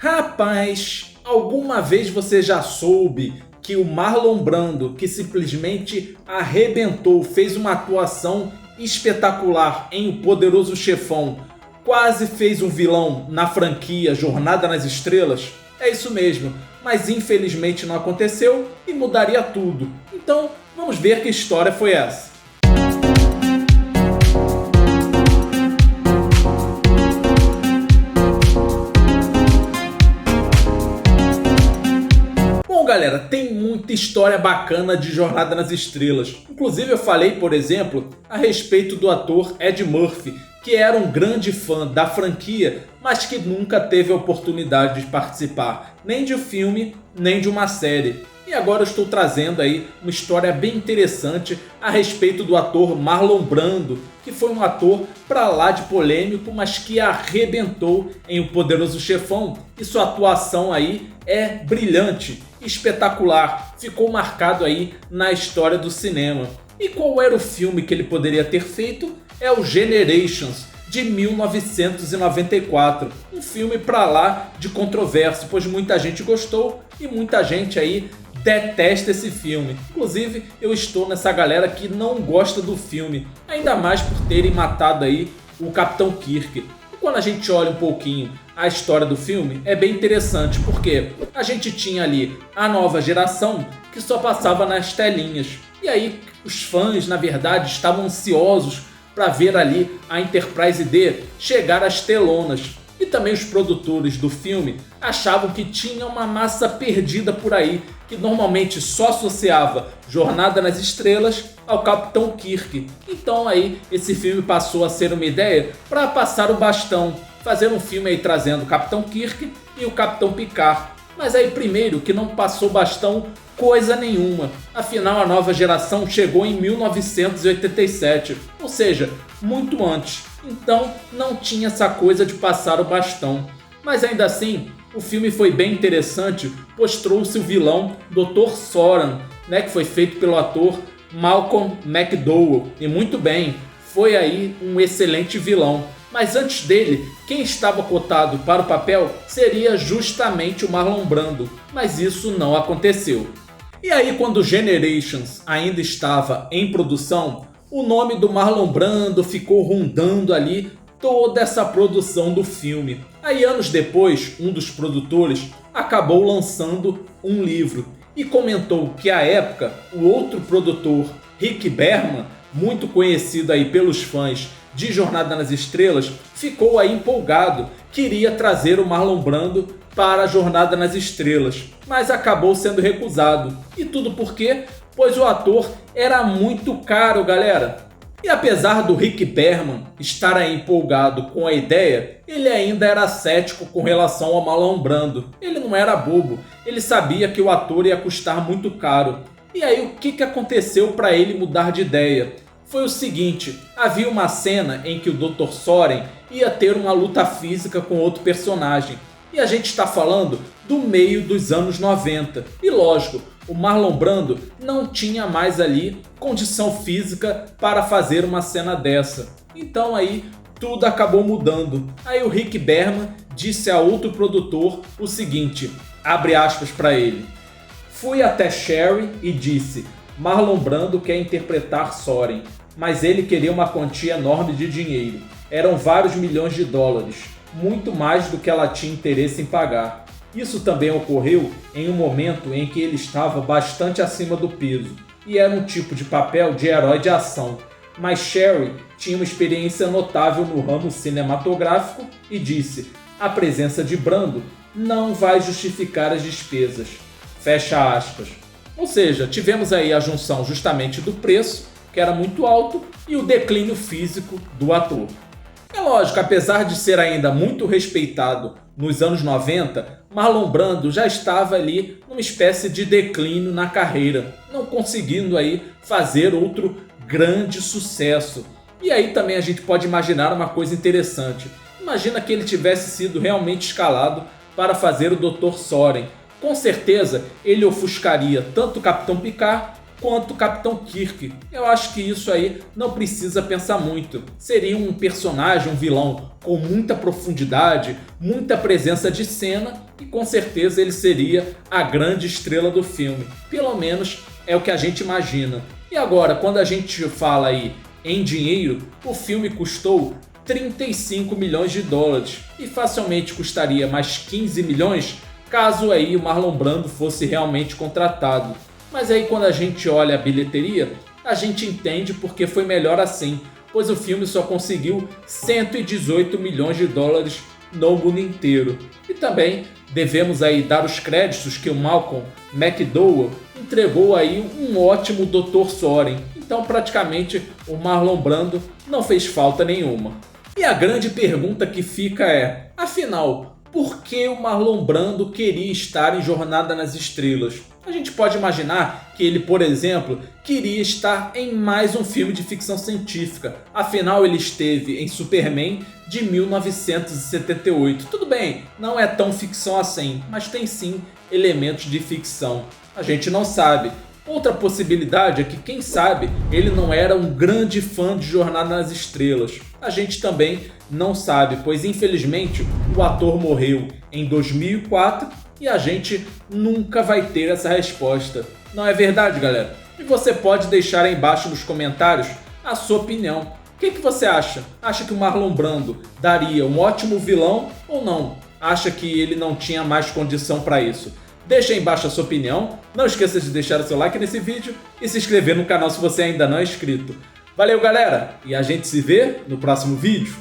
Rapaz, alguma vez você já soube que o Marlon Brando, que simplesmente arrebentou, fez uma atuação espetacular em O Poderoso Chefão, quase fez um vilão na franquia Jornada nas Estrelas? É isso mesmo, mas infelizmente não aconteceu e mudaria tudo. Então, vamos ver que história foi essa. Bom, galera, tem muita história bacana de Jornada nas Estrelas. Inclusive eu falei, por exemplo, a respeito do ator Ed Murphy, que era um grande fã da franquia, mas que nunca teve a oportunidade de participar nem de um filme, nem de uma série. E agora eu estou trazendo aí uma história bem interessante a respeito do ator Marlon Brando, que foi um ator pra lá de polêmico, mas que arrebentou em O Poderoso Chefão, e sua atuação aí é brilhante, espetacular, ficou marcado aí na história do cinema. E qual era o filme que ele poderia ter feito? É o Generations, de 1994. Um filme pra lá de controverso, pois muita gente gostou e muita gente aí detesta esse filme. Inclusive, eu estou nessa galera que não gosta do filme, ainda mais por terem matado aí o Capitão Kirk. E quando a gente olha um pouquinho a história do filme, é bem interessante, porque a gente tinha ali a nova geração que só passava nas telinhas. E aí, os fãs, na verdade, estavam ansiosos para ver ali a Enterprise D chegar às telonas. E também os produtores do filme achavam que tinha uma massa perdida por aí, que normalmente só associava Jornada nas Estrelas ao Capitão Kirk. Então aí esse filme passou a ser uma ideia para passar o bastão, fazer um filme aí trazendo o Capitão Kirk e o Capitão Picard. Mas aí primeiro que não passou bastão coisa nenhuma, afinal a nova geração chegou em 1987, ou seja, muito antes, então não tinha essa coisa de passar o bastão. Mas ainda assim, o filme foi bem interessante, pois trouxe o vilão Dr. Soran, que foi feito pelo ator Malcolm McDowell, e muito bem, foi aí um excelente vilão. Mas antes dele, quem estava cotado para o papel seria justamente o Marlon Brando, mas isso não aconteceu. E aí, quando Generations ainda estava em produção, o nome do Marlon Brando ficou rondando ali toda essa produção do filme. Aí, anos depois, um dos produtores acabou lançando um livro e comentou que à época o outro produtor, Rick Berman, muito conhecido aí pelos fãs de Jornada nas Estrelas, ficou aí empolgado, queria trazer o Marlon Brando para a Jornada nas Estrelas, mas acabou sendo recusado. E tudo por quê? Pois o ator era muito caro, galera. E apesar do Rick Berman estar aí empolgado com a ideia, ele ainda era cético com relação ao Marlon Brando. Ele não era bobo, ele sabia que o ator ia custar muito caro. E aí o que aconteceu para ele mudar de ideia? Foi o seguinte, havia uma cena em que o Dr. Soren ia ter uma luta física com outro personagem. E a gente está falando do meio dos anos 90. E lógico, o Marlon Brando não tinha mais ali condição física para fazer uma cena dessa. Então aí tudo acabou mudando. Aí o Rick Berman disse a outro produtor o seguinte, abre aspas para ele. Fui até Sherry e disse, Marlon Brando quer interpretar Soren, mas ele queria uma quantia enorme de dinheiro. Eram vários milhões de dólares, muito mais do que ela tinha interesse em pagar. Isso também ocorreu em um momento em que ele estava bastante acima do peso, e era um tipo de papel de herói de ação. Mas Sherry tinha uma experiência notável no ramo cinematográfico e disse, a presença de Brando não vai justificar as despesas. Fecha aspas. Ou seja, tivemos aí a junção justamente do preço, que era muito alto, e o declínio físico do ator. É lógico, apesar de ser ainda muito respeitado nos anos 90, Marlon Brando já estava ali numa espécie de declínio na carreira, não conseguindo aí fazer outro grande sucesso. E aí também a gente pode imaginar uma coisa interessante. Imagina que ele tivesse sido realmente escalado para fazer o Dr. Soren. Com certeza ele ofuscaria tanto o Capitão Picard quanto o Capitão Kirk. Eu acho que isso aí não precisa pensar muito. Seria um personagem, um vilão com muita profundidade, muita presença de cena e com certeza ele seria a grande estrela do filme. Pelo menos é o que a gente imagina. E agora, quando a gente fala aí em dinheiro, o filme custou 35 milhões de dólares e facilmente custaria mais 15 milhões caso aí o Marlon Brando fosse realmente contratado. Mas aí quando a gente olha a bilheteria, a gente entende porque foi melhor assim, pois o filme só conseguiu 118 milhões de dólares no mundo inteiro. E também devemos aí dar os créditos que o Malcolm McDowell entregou aí um ótimo Dr. Soren. Então praticamente o Marlon Brando não fez falta nenhuma. E a grande pergunta que fica é, afinal, por que o Marlon Brando queria estar em Jornada nas Estrelas? A gente pode imaginar que ele, por exemplo, queria estar em mais um filme de ficção científica. Afinal, ele esteve em Superman de 1978. Tudo bem, não é tão ficção assim, mas tem sim elementos de ficção. A gente não sabe. Outra possibilidade é que, quem sabe, ele não era um grande fã de Jornada nas Estrelas. A gente também não sabe, pois infelizmente o ator morreu em 2004 e a gente nunca vai ter essa resposta. Não é verdade, galera? E você pode deixar aí embaixo nos comentários a sua opinião. O que você acha? Acha que o Marlon Brando daria um ótimo vilão ou não? Acha que ele não tinha mais condição para isso? Deixa aí embaixo a sua opinião, não esqueça de deixar o seu like nesse vídeo e se inscrever no canal se você ainda não é inscrito. Valeu, galera, e a gente se vê no próximo vídeo.